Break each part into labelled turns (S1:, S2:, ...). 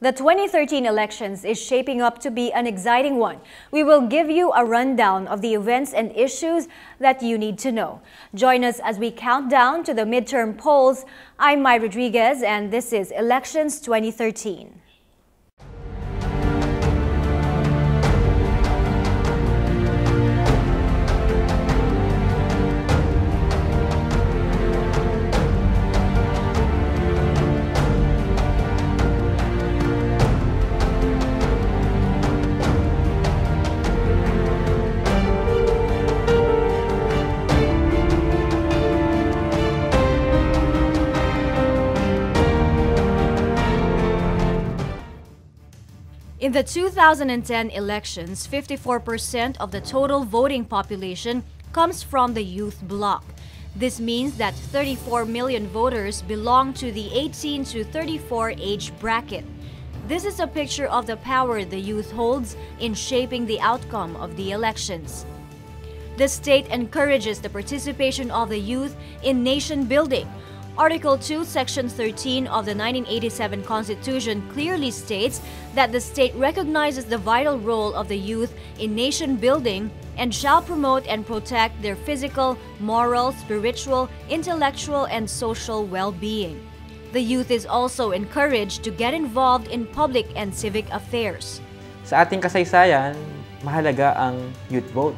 S1: The 2013 elections is shaping up to be an exciting one. We will give you a rundown of the events and issues that you need to know. Join us as we count down to the midterm polls. I'm Mai Rodriguez and this is Elections 2013. In the 2010 elections, 54% of the total voting population comes from the youth bloc. This means that 34 million voters belong to the 18 to 34 age bracket. This is a picture of the power the youth holds in shaping the outcome of the elections. The state encourages the participation of the youth in nation building. Article 2, Section 13 of the 1987 Constitution clearly states that the state recognizes the vital role of the youth in nation building and shall promote and protect their physical, moral, spiritual, intellectual, and social well-being. The youth is also encouraged to get involved in public and civic affairs.
S2: Sa ating kasaysayan, mahalaga ang youth vote.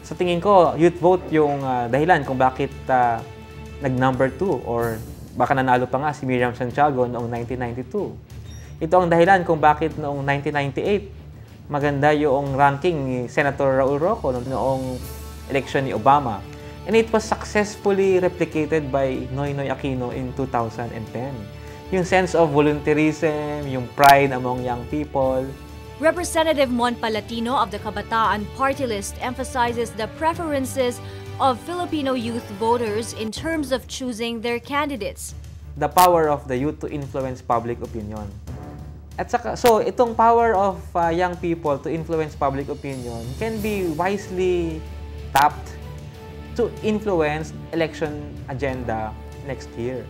S2: Sa tingin ko, youth vote yung dahilan kung bakit nag-number 2 or baka nanalo pa nga si Miriam Santiago noong 1992. Ito ang dahilan kung bakit noong 1998 maganda yung ranking ni Senator Raul Roco noong election ni Obama. And it was successfully replicated by Noynoy Aquino in 2010. Yung sense of volunteerism, yung pride among young people.
S1: Representative Mon Palatino of the Kabataan Party List emphasizes the preferences of Filipino youth voters in terms of choosing their candidates.
S2: The power of the youth to influence public opinion. At saka, so itong power of young people to influence public opinion can be wisely tapped to influence election agenda next year.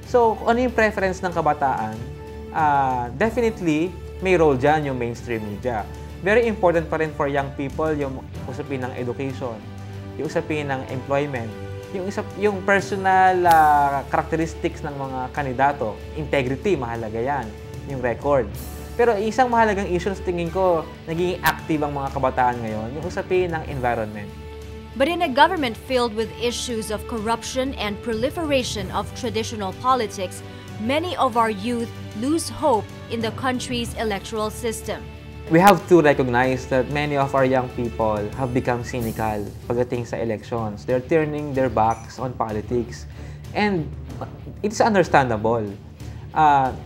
S2: So ano yung preference ng kabataan? Definitely, may role dyan yung mainstream media. Very important pa rin for young people yung usapin ng education, yung usapin ng employment, yung personal characteristics ng mga kandidato. Integrity, mahalaga yan. Yung record. Pero isang mahalagang issue sa tingin ko, naging active ang mga kabataan ngayon, yung usapin ng environment.
S1: But in a government filled with issues of corruption and proliferation of traditional politics, many of our youth lose hope in the country's electoral system.
S2: We have to recognize that many of our young people have become cynical pagdating sa elections. They're turning their backs on politics. And it's understandable.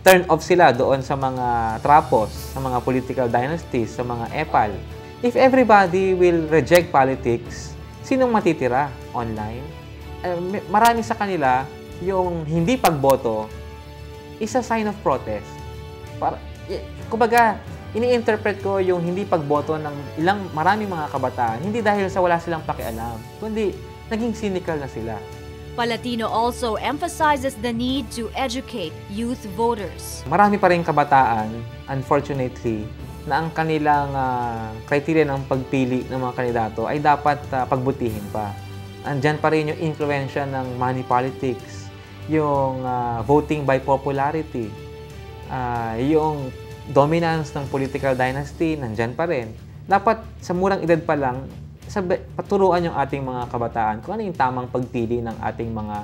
S2: Turn off sila doon sa mga trapos, sa mga political dynasties, sa mga epal. If everybody will reject politics, sinong matitira online? Marami sa kanila, yung hindi pagboto is a sign of protest. Kumbaga, ini-interpret ko yung hindi pagboto ng maraming mga kabataan, hindi dahil sa wala silang pakialam, kundi naging cynical na sila.
S1: Palatino also emphasizes the need to educate youth voters.
S2: Marami pa rin kabataan, unfortunately, na ang kanilang criteria ng pagpili ng mga kandidato ay dapat pagbutihin pa. Andyan pa rin yung influensya ng money politics, yung voting by popularity, yung dominance ng political dynasty, nandyan pa rin. Dapat sa murang edad pa lang, paturuan yung ating mga kabataan kung ano yung tamang pagpili ng ating mga...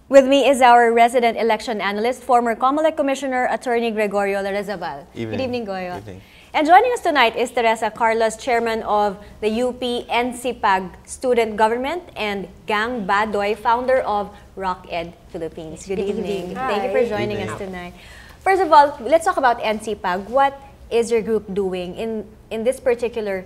S1: With me is our resident election analyst, former COMELEC Commissioner, Attorney Gregorio Larrazabal. Good evening, Goyo.
S3: Good evening.
S1: And joining us tonight is Teresa Carlos, Chairman of the UP NCPAG Student Government, and Gang Badoy, founder of RockEd Philippines. Good evening. Thank you for joining us tonight. First of all, let's talk about NCPAG. What is your group doing in this particular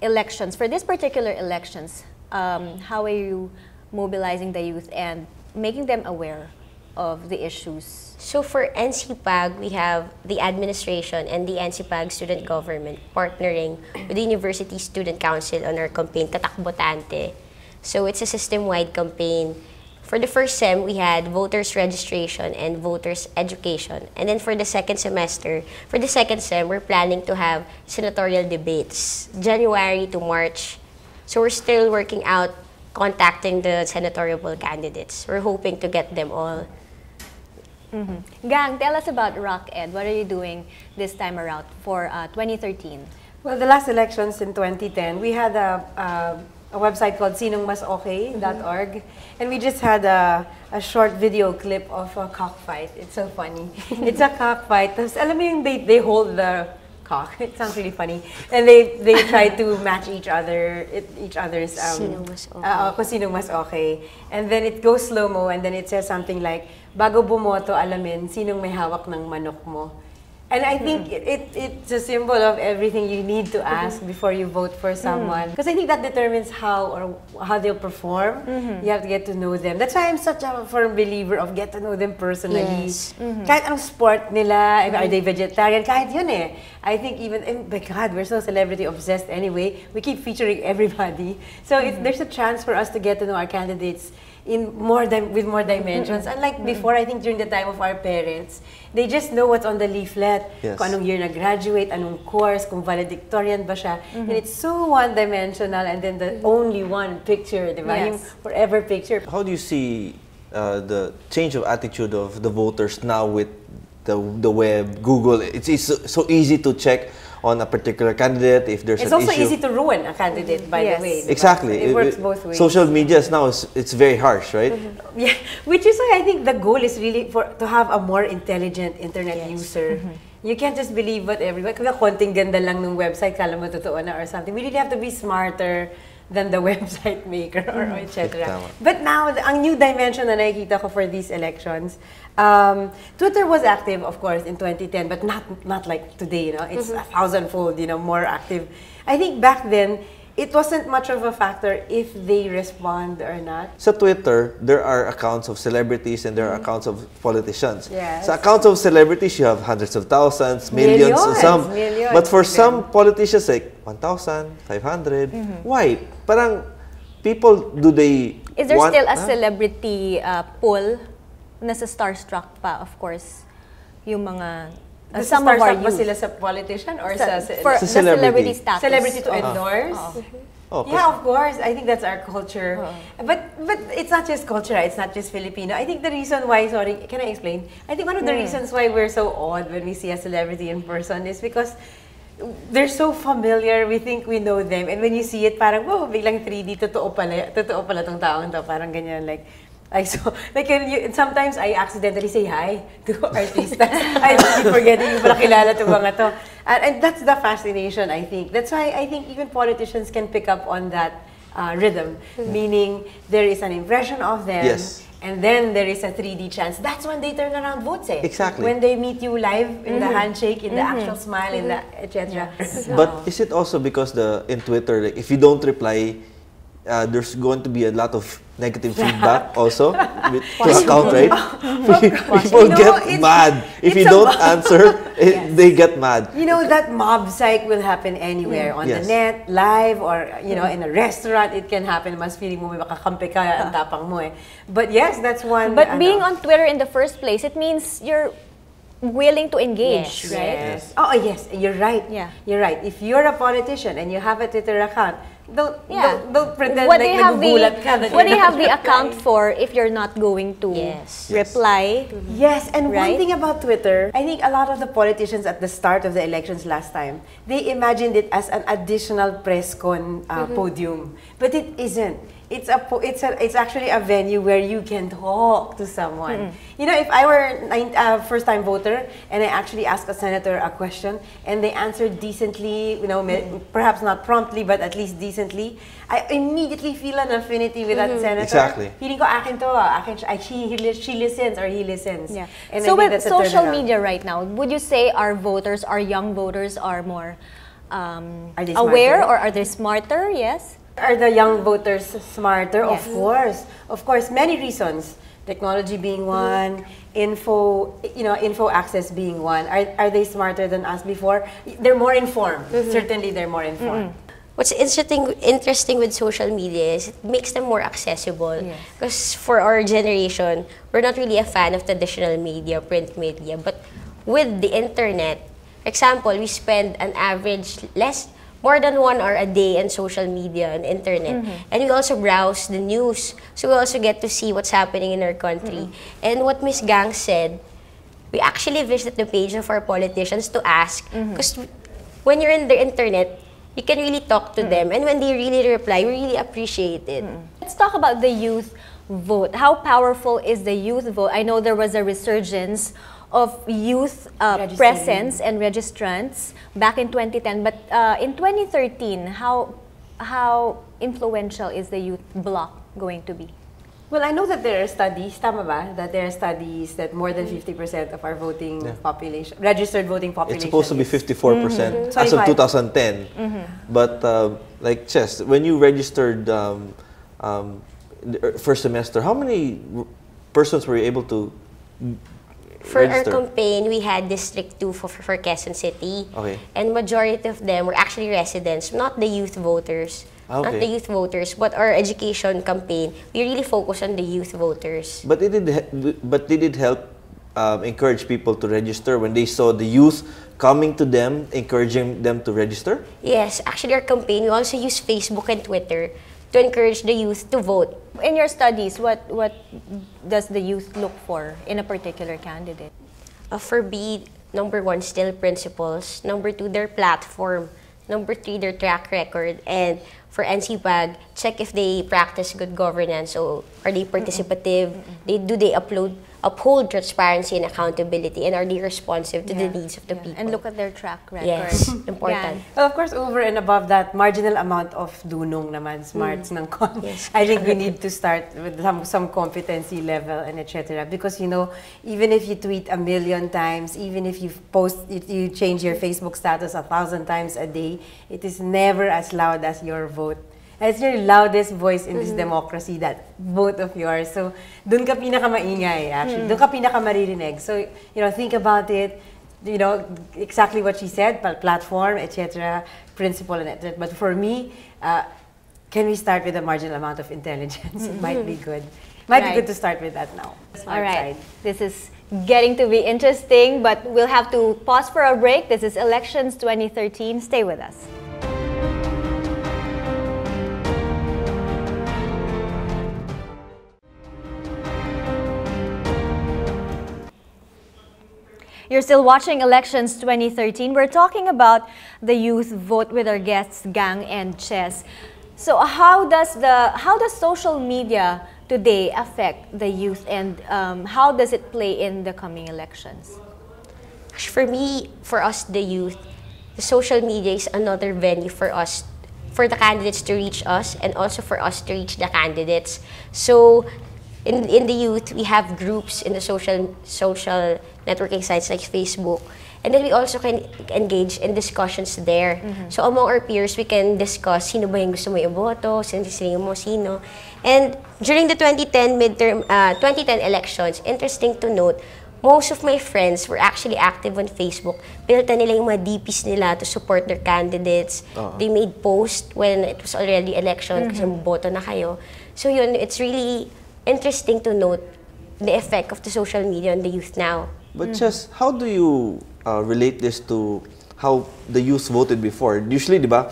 S1: elections? For this particular elections, how are you mobilizing the youth and making them aware of the issues?
S4: So for NCPAG, we have the administration and the NCPAG student government partnering with the University Student Council on our campaign, Tatakbo Tante. So it's a system-wide campaign For the first sem, we had voters registration and voters education. And then for the second semester, for the second sem, we're planning to have senatorial debates, January to March. So we're still working out, contacting the senatorial candidates. We're hoping to get them all.
S1: Gang, tell us about ROC-ED. What are you doing this time around for 2013?
S3: Well, the last elections in 2010, we had a website called sinongmasokey.org, and we just had a short video clip of a cockfight. It's so funny. It's a cockfight. Tapos, alam mo yung they hold the cock. It sounds really funny. And they try to match each other's
S4: Sino mas okay.
S3: kung sinong mas okay. And then it goes slow-mo, and then it says something like, bago bumoto, alamin sinong may hawak ng manok mo. And I think it's a symbol of everything you need to ask before you vote for someone. Because I think that determines how they'll perform. You have to get to know them. That's why I'm such a firm believer of get to know them personally.
S4: Yes.
S3: Kahit anong sport nila, are they vegetarian, kahit yun eh. I think even, my God, we're so celebrity obsessed anyway. We keep featuring everybody. So there's a chance for us to get to know our candidates with more dimensions. Unlike before, I think during the time of our parents, they just know what's on the leaflet.
S5: Yes.
S3: Kung anong year nag-graduate, anong course, kung valedictorian ba siya. And it's so one-dimensional, and then the only one picture, di ba?
S1: Yes.
S3: Yung forever picture.
S5: How do you see the change of attitude of the voters now with the web, Google? It's so easy to check on a particular candidate if there's
S3: It's
S5: an
S3: also
S5: issue.
S3: easy to ruin a candidate, by
S1: Yes.
S3: the way. di ba?
S5: Exactly.
S3: It works both ways.
S5: Social media now it's very harsh, right?
S3: Yeah, which is why I think the goal is really to have a more intelligent internet user. You can't just believe what everyone, kung konting ganda lang ng website, kala mo totoo na or something. We really have to be smarter than the website maker or etc.
S5: Tama.
S3: But now, ang new dimension na nakikita ko for these elections, Twitter was active, of course, in 2010, but not like today, you know. It's 1,000-fold, you know, more active. I think back then, it wasn't much of a factor if they respond or not.
S5: Sa Twitter, there are accounts of celebrities and there are accounts of politicians.
S3: Yes.
S5: Sa accounts of celebrities, you have hundreds of thousands, millions, some.
S3: Millions
S5: But for
S3: even.
S5: some politicians, like 1,000, 500. Why? Parang people, do they
S1: Is there
S5: want,
S1: still a celebrity pool? Nasa starstruck pa, of course, yung mga some of our
S3: Starstruck ba
S1: youth.
S3: sila sa politician or sa
S1: For
S5: Sa
S1: the
S5: celebrity.
S1: celebrity status.
S3: celebrity to endorse?
S5: Oh,
S3: Yeah, of course. I think that's our culture. But it's not just culture. It's not just Filipino. I think the reason why, sorry, can I explain? I think one of the reasons why we're so awed when we see a celebrity in person is because they're so familiar. We think we know them. And when you see it, parang, whoa, biglang 3D, totoo pala tong taong to. Parang ganyan, like, sometimes I accidentally say hi to artistas. I keep forgetting yung pala kilala itong mga to. And that's the fascination, I think. That's why I think even politicians can pick up on that rhythm. Meaning, there is an impression of them.
S5: Yes.
S3: And then there is a 3D chance. That's when they turn around votes eh.
S5: Exactly.
S3: When they meet you live, in the handshake, in the actual smile, in the etc.
S5: But is it also because in Twitter, like, if you don't reply, there's going to be a lot of negative feedback also to account, right? People
S3: You know,
S5: get mad. If you
S3: it's a
S5: don't
S3: mob.
S5: answer, they get mad.
S3: You know, that mob psych will happen anywhere. On
S5: Yes.
S3: the net, live, or, you know, in a restaurant, it can happen. Mas feeling mo may makakampi ka, ang tapang mo eh. But yes, that's one.
S1: But being on Twitter in the first place, it means you're willing to engage,
S4: Yes.
S1: right?
S3: Yes. Oh, yes, you're right.
S1: Yeah.
S3: You're right. If you're a politician and you have a Twitter account, don't pretend
S1: What do
S3: like
S1: you have
S3: nagugulat ka that
S1: what do
S3: you're
S1: you have
S3: not
S1: the account
S3: replying.
S1: for if you're not going to
S4: Yes.
S1: reply?
S3: Yes, and
S1: Right?
S3: one thing about Twitter, I think a lot of the politicians at the start of the elections last time, they imagined it as an additional press con podium, but it isn't. It's actually a venue where you can talk to someone. You know, if I were a first-time voter and I actually asked a senator a question and they answered decently, you know, perhaps not promptly, but at least decently, I immediately feel an affinity with that senator.
S5: Exactly.
S3: Feeling ko akin to, she listens or he listens.
S1: Yeah.
S3: And
S1: So
S3: I think
S1: with
S3: that's a
S1: social
S3: turnaround.
S1: media right now, would you say our voters, our young voters, are more
S3: Are they
S1: aware,
S3: smarter?
S1: or are they smarter? Yes.
S3: Are the young voters smarter?
S1: Yes.
S3: Of course, many reasons. Technology being one, info access being one. Are they smarter than us before? They're more informed. Certainly, they're more informed.
S4: what's interesting with social media is it makes them more accessible. Because for our generation, we're not really a fan of traditional media, print media. But with the internet, for example, we spend an average more than 1 hour a day on social media and internet. And we also browse the news. So we also get to see what's happening in our country. And what Ms. Gang said, we actually visit the page of our politicians to ask. Because when you're in the internet, you can really talk to them. And when they really reply, we really appreciate it.
S1: Let's talk about the youth vote. How powerful is the youth vote? I know there was a resurgence of youth presence and registrants back in 2010. But in 2013, how influential is the youth bloc going to be?
S3: Well, I know that there are studies, tama ba? That there are studies that more than 50% of our voting population, registered voting population.
S5: It's supposed to be 54% as of 2010. But like Chess, when you registered first semester, how many persons were you able to
S4: For
S5: register?
S4: our campaign, we had District 2 for Quezon City.
S5: Okay.
S4: And majority of them were actually residents, not the youth voters.
S5: Okay.
S4: Not the youth voters, but our education campaign, we really focus on the youth voters.
S5: But did it help encourage people to register when they saw the youth coming to them, encouraging them to register?
S4: Yes, actually our campaign, we also use Facebook and Twitter to encourage the youth to vote.
S1: In your studies, what does the youth look for in a particular candidate?
S4: For B, number 1, still principles. Number 2, their platform. Number 3, their track record. And for NCPAG, check if they practice good governance. So, are they participative? Do they uphold transparency and accountability? And are they responsive to the needs of the people?
S1: And look at their track record.
S4: Yes, important.
S3: Well, of course, over and above that, marginal amount of dunong naman, smarts ng con. I think we need to start with some competency level and etc. Because, you know, even if you tweet 1 million times, even if you change your Facebook status 1,000 times a day, it is never as loud as your vote. And it's your loudest voice in this democracy, that vote of yours. So, dun ka pinakamaingay, actually. Dun ka pinakamaririnig. So, you know, think about it. You know, exactly what she said, platform, etc., principle, and etc. But for me, can we start with a marginal amount of intelligence? It might be good. Might be good to start with that now.
S1: All right. This is getting to be interesting, but we'll have to pause for a break. This is Elections 2013. Stay with us. You're still watching Elections 2013. We're talking about the youth vote with our guests, Gang and Chess. So how does social media today affect the youth, and how does it play in the coming elections?
S4: For me, for us, the youth, the social media is another venue for us, for the candidates to reach us, and also for us to reach the candidates. So in the youth, we have groups in the social networking sites like Facebook. And then we also can engage in discussions there. So among our peers, we can discuss sino ba yung gusto mo iboto, sino mo sino. And during the 2010 elections, interesting to note, most of my friends were actually active on Facebook. Pinunta nila yung mga DPs nila to support their candidates. They made posts when it was already election kasi boto na kayo. So yun, it's really interesting to note the effect of the social media on the youth now.
S5: But just how do you relate this to how the youth voted before? Usually, di ba?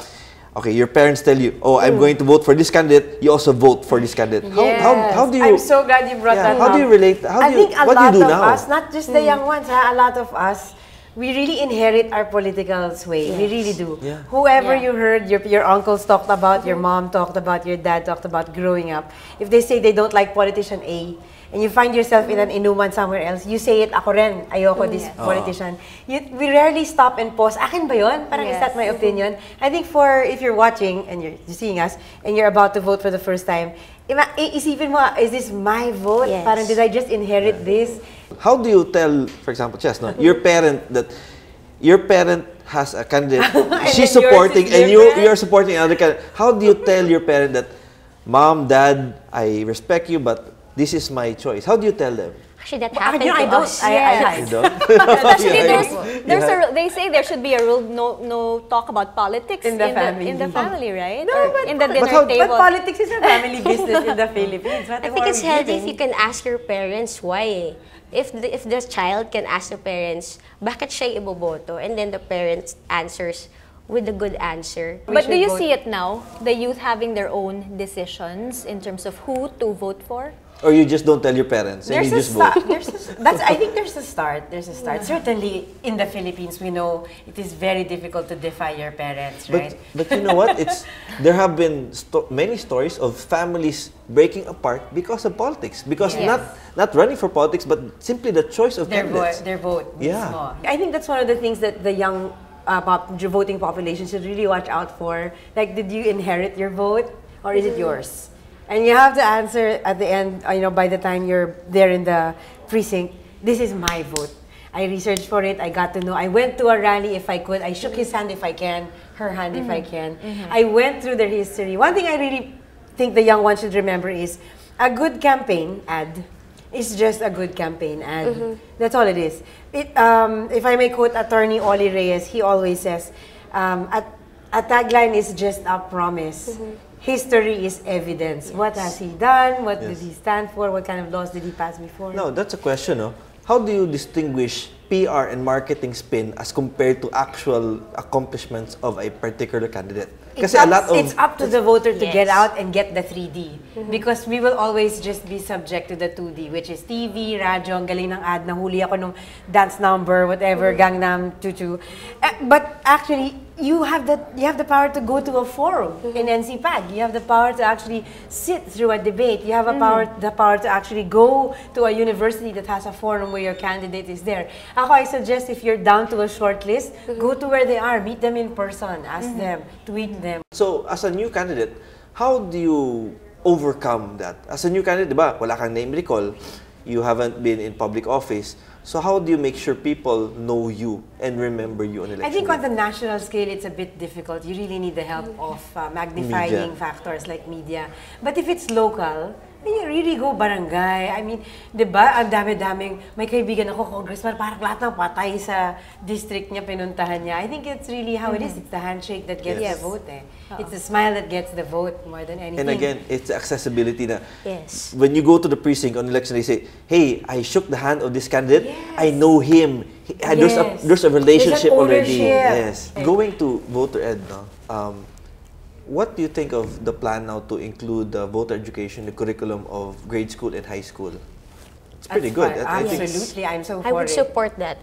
S5: Okay, your parents tell you, "Oh, I'm going to vote for this candidate." You also vote for this candidate. How do you?
S3: I'm so glad you brought that up.
S5: How do you relate?
S3: I think a lot of us, not just the young ones, a lot of us, we really inherit our political sway. We really do.
S5: Yeah.
S3: Whoever you heard, your uncles talked about, your mom talked about, your dad talked about growing up. If they say they don't like politician A, and you find yourself in an inuman somewhere else, you say it, ako rin, ayoko this politician. We rarely stop and pause. Akin ba yun? Parang is that my opinion? I think if you're watching and you're seeing us and you're about to vote for the first time, isipin mo, is this my vote?
S4: Yes.
S3: Parang did I just inherit this?
S5: How do you tell, for example, Chess, no, your parent has a candidate she's supporting and you're supporting another candidate? How do you tell your parent that, Mom, Dad, I respect you, but this is my choice? How do you tell them?
S4: Actually, that happened
S3: I
S4: to
S3: don't.
S4: us.
S3: I
S5: You don't?
S1: Especially
S5: Yeah.
S1: there's a, they say there should be a rule, no talk about politics
S3: In the family.
S1: in the family, right?
S3: No,
S1: Or
S3: but-
S1: in the
S3: but
S1: dinner
S5: how- but
S1: table.
S3: But politics is a family business in the Philippines. What
S4: I
S3: more
S4: think
S3: are
S4: it's
S3: we
S4: healthy if
S3: doing?
S4: you can ask your parents why. If the child can ask the parents, bakit siya iboboto? And then the parents answers with a good answer.
S3: We
S1: But do
S3: should
S1: you
S3: vote.
S1: see it now? The youth having their own decisions in terms of who to vote for?
S5: Or you just don't tell your parents and you just vote?
S3: I think there's a start. There's a start. Certainly, in the Philippines, we know it is very difficult to defy your parents, right?
S5: But you know what? There have been many stories of families breaking apart because of politics. Because
S3: Yes.
S5: not running for politics, but simply the choice of
S3: Their
S5: candidates.
S3: vote, their vote.
S5: Yeah.
S3: mismo. I think that's one of the things that the young voting population should really watch out for. Like, did you inherit your vote, or is it yours? And you have to answer at the end. By the time you're there in the precinct, this is my vote. I researched for it. I got to know. I went to a rally if I could. I shook his hand if I can, her hand if I can. I went through their history. One thing I really think the young ones should remember is a good campaign ad is just a good campaign ad. That's all it is. If I may quote Attorney Oli Reyes, he always says, a tagline is just a promise. History is evidence. What has he done? What did he stand for? What kind of laws did he pass before?
S5: Now, that's a question, no? How do you distinguish PR and marketing spin as compared to actual accomplishments of a particular candidate?
S3: It's
S5: Kasi a lot of...
S3: it's up to the voter to get
S4: Yes.
S3: out and get the 3D. Because we will always just be subject to the 2D, which is TV, radyo, ang galing ng ad, nahuli ako nung dance number, whatever, Gangnam Tutu. But actually, you have the power to go to a forum in NCPAG. You have the power to actually sit through a debate. You have the power to actually go to a university that has a forum where your candidate is there. Ako, I suggest if you're down to a short list, go to where they are, meet them in person, ask them, tweet them.
S5: So, as a new candidate, how do you overcome that? As a new candidate, di ba, wala kang name recall, you haven't been in public office, so how do you make sure people know you and remember you on election
S3: I think
S5: day?
S3: on the national scale, it's a bit difficult. You really need the help of magnifying
S5: Media.
S3: factors like media. But if it's local, you really go barangay. I mean, di ba, ang dami-daming, may kaibigan ako, congressman, parang lahat ng patay sa district niya, pinuntahan niya. I think it's really how it is. It's the handshake that gets
S5: Yes.
S3: the vote. It's the smile that gets the vote more than anything.
S5: And again, it's the accessibility na.
S4: Yes.
S5: When you go to the precinct on election, they say, hey, I shook the hand of this candidate.
S3: Yes.
S5: I know him.
S3: Yes.
S5: There's a relationship already.
S3: ownership.
S5: Yes. Going to voter ed, no? What do you think of the plan now to include voter education, the curriculum of grade school and high school? It's pretty good.
S3: Fine.
S5: I think
S3: Absolutely, I'm so for
S4: I would
S3: it.
S4: support that.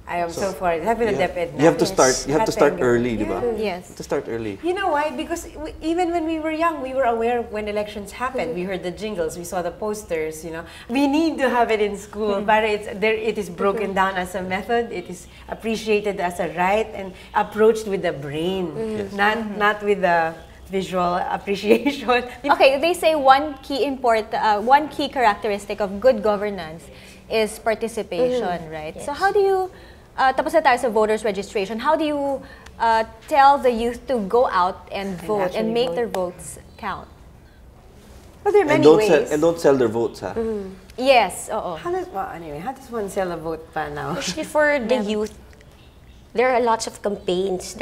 S3: I am so for it. Happy na DepEd na.
S5: you have to start.
S4: Yes.
S5: You have to start
S3: Attend.
S5: early, di ba?
S1: Yes.
S5: To start early.
S3: You know why? Because even when we were young, we were aware when elections happened. We heard the jingles, we saw the posters, We need to have it in school. But it is broken down as a method. It is appreciated as a right and approached with the brain,
S5: Yes.
S3: not with the visual appreciation.
S1: Okay, they say one key characteristic of good governance is participation, right? So how do you, tapos na tayo sa voters registration, how do you tell the youth to go out and vote and
S3: actually
S1: make
S3: vote.
S1: their votes count?
S3: Well, there are
S5: And
S3: many ways.
S5: don't sell their votes, ha?
S1: Yes, oo.
S3: How does one sell a vote pa now?
S4: Especially for the youth, there are lots of campaigns.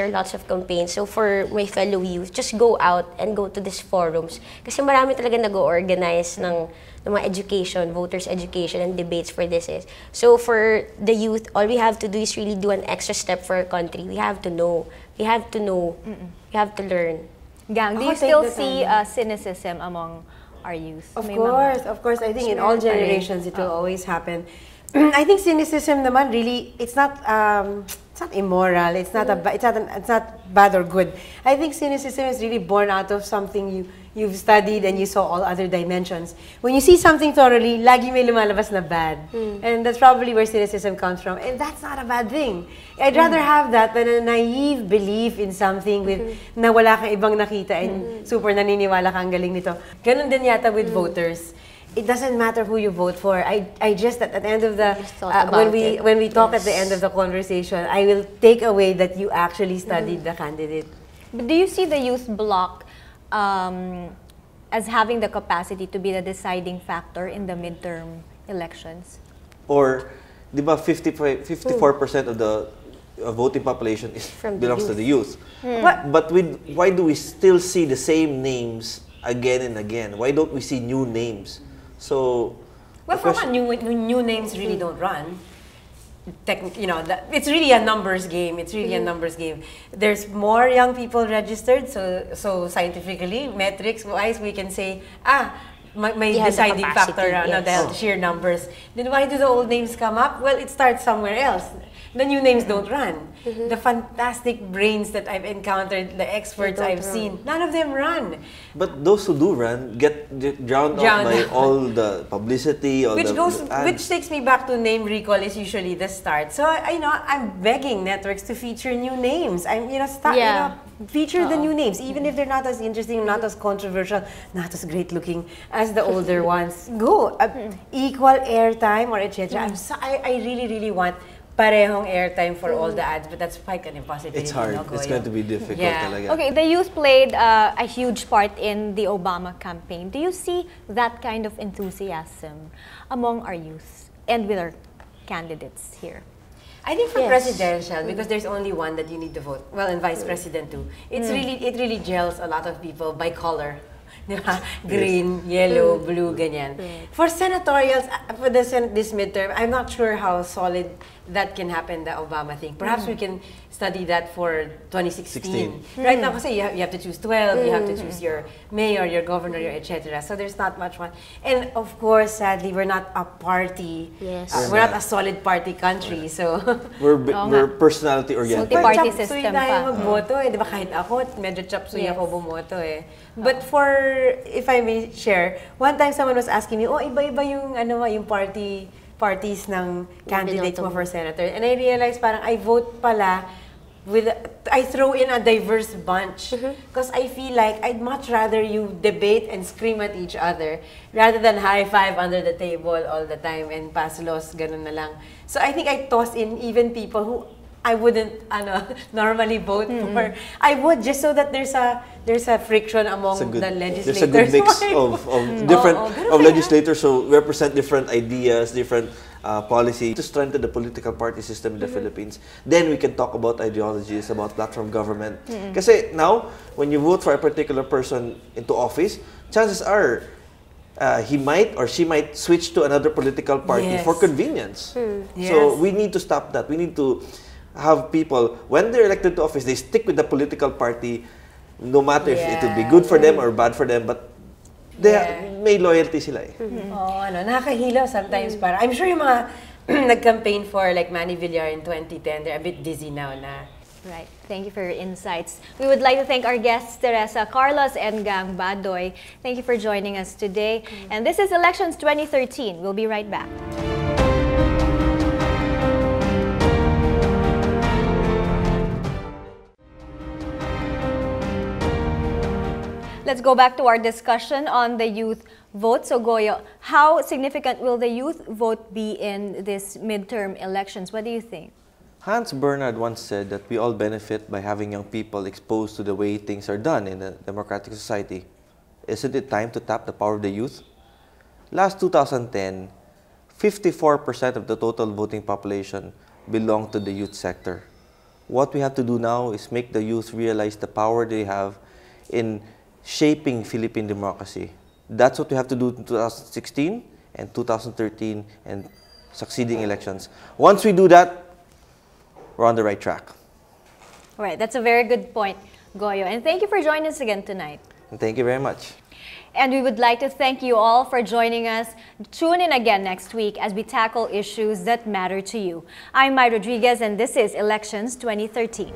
S4: So for my fellow youth, just go out and go to these forums. Kasi marami talaga nag-organize ng mga education, voters education, and debates for this is. So for the youth, all we have to do is really do an extra step for our country. We have to know. We have to learn.
S1: Gang, do
S3: Ako,
S1: you
S3: take
S1: still
S3: the
S1: see
S3: time.
S1: cynicism among our youth?
S3: Of
S1: May mga-
S3: course. I think in all
S1: Meron pa rin.
S3: generations, it will always happen. I think cynicism naman really, it's not immoral. It's not bad or good. I think cynicism is really born out of something you've studied and you saw all other dimensions. When you see something thoroughly, lagi may lumalabas na bad. And that's probably where cynicism comes from. And that's not a bad thing. I'd rather have that than a naive belief in something with na wala kang ibang nakita and super naniniwala kang galing nito. Ganun din yata with voters. It doesn't matter who you vote for. I just at the end of the
S4: Just thought about it.
S3: when we talk at the
S4: Yes.
S3: end of the conversation, I will take away that you actually studied the candidate.
S1: But do you see the youth bloc as having the capacity to be the deciding factor in the midterm elections?
S5: Or, di ba, 54% of the voting population belongs to the youth. But why do we still see the same names again and again? Why don't we see new names? So,
S3: well, for one, new names really don't run. It's really a numbers game. It's really a numbers game. There's more young people registered, so scientifically, metrics-wise, we can say, may deciding factor the sheer numbers. Then why do the old names come up? Well, it starts somewhere else. The new names don't run. The fantastic brains that I've encountered, the experts I've seen, none of them run.
S5: But those who do run get drowned out by all the publicity,
S3: which takes me back to name recall is usually the start. So I'm begging networks to feature new names. Feature the new names, even if they're not as interesting, not as controversial, not as great looking as the older ones. Go equal airtime or etc. I really want parehong airtime for all the ads, but that's quite an impossibility.
S5: It's hard. It's going to be difficult. Talaga.
S1: Okay, the youth played a huge part in the Obama campaign. Do you see that kind of enthusiasm among our youth and with our candidates here?
S3: I think for presidential, because there's only one that you need to vote. Well, and vice president too. It really gels a lot of people by color. Green, yellow, blue, ganyan. For senatorials, for this midterm, I'm not sure how solid that can happen, the Obama thing. Perhaps we can study that for 2016. Right now, kasi you have to choose 12, you have to choose your mayor, your governor, your etc. So there's not much one. And of course, sadly, we're not a party. We're not a solid party country. So
S5: we're personality oriented.
S1: Multi-party system
S3: tayo
S1: pa.
S3: magboto eh. Di ba kahit ako, medyo chapsuy ako bumoto eh. But if I may share, one time someone was asking me, iba-iba yung yung parties ng candidates mo for senator. And I realized parang I vote pala I throw in a diverse bunch. Because I feel like I'd much rather you debate and scream at each other rather than high five under the table all the time and pass laws, ganun na lang. So I think I toss in even people who I wouldn't normally vote for. I would, just so that there's a friction among the legislators.
S5: There's a good mix of legislators who represent different ideas, different policy to strengthen the political party system in the Philippines. Then we can talk about ideologies, about platform government. Kasi now, when you vote for a particular person into office, chances are he might or she might switch to another political party for convenience. So we need to stop that. We need to have people, when they're elected to office, they stick with the political party, no matter if it will be good for them or bad for them, but may loyalty sila eh.
S3: Nakakahilo sometimes para. I'm sure yung mga nag-campaign for like Manny Villar in 2010, they're a bit dizzy now na.
S1: Right. Thank you for your insights. We would like to thank our guests, Teresa Carlos and Gang Badoy. Thank you for joining us today. And this is Elections 2013. We'll be right back. Let's go back to our discussion on the youth vote. So Goyo, how significant will the youth vote be in this midterm elections? What do you think?
S5: Hans Bernhard once said that we all benefit by having young people exposed to the way things are done in a democratic society. Isn't it time to tap the power of the youth? Last 2010, 54% of the total voting population belonged to the youth sector. What we have to do now is make the youth realize the power they have in shaping Philippine democracy. That's what we have to do in 2016 and 2013 and succeeding elections. Once we do that, we're on the right track.
S1: All right, that's a very good point, Goyo. And thank you for joining us again tonight.
S5: And thank you very much.
S1: And we would like to thank you all for joining us. Tune in again next week as we tackle issues that matter to you. I'm Mai Rodriguez, and this is Elections 2013.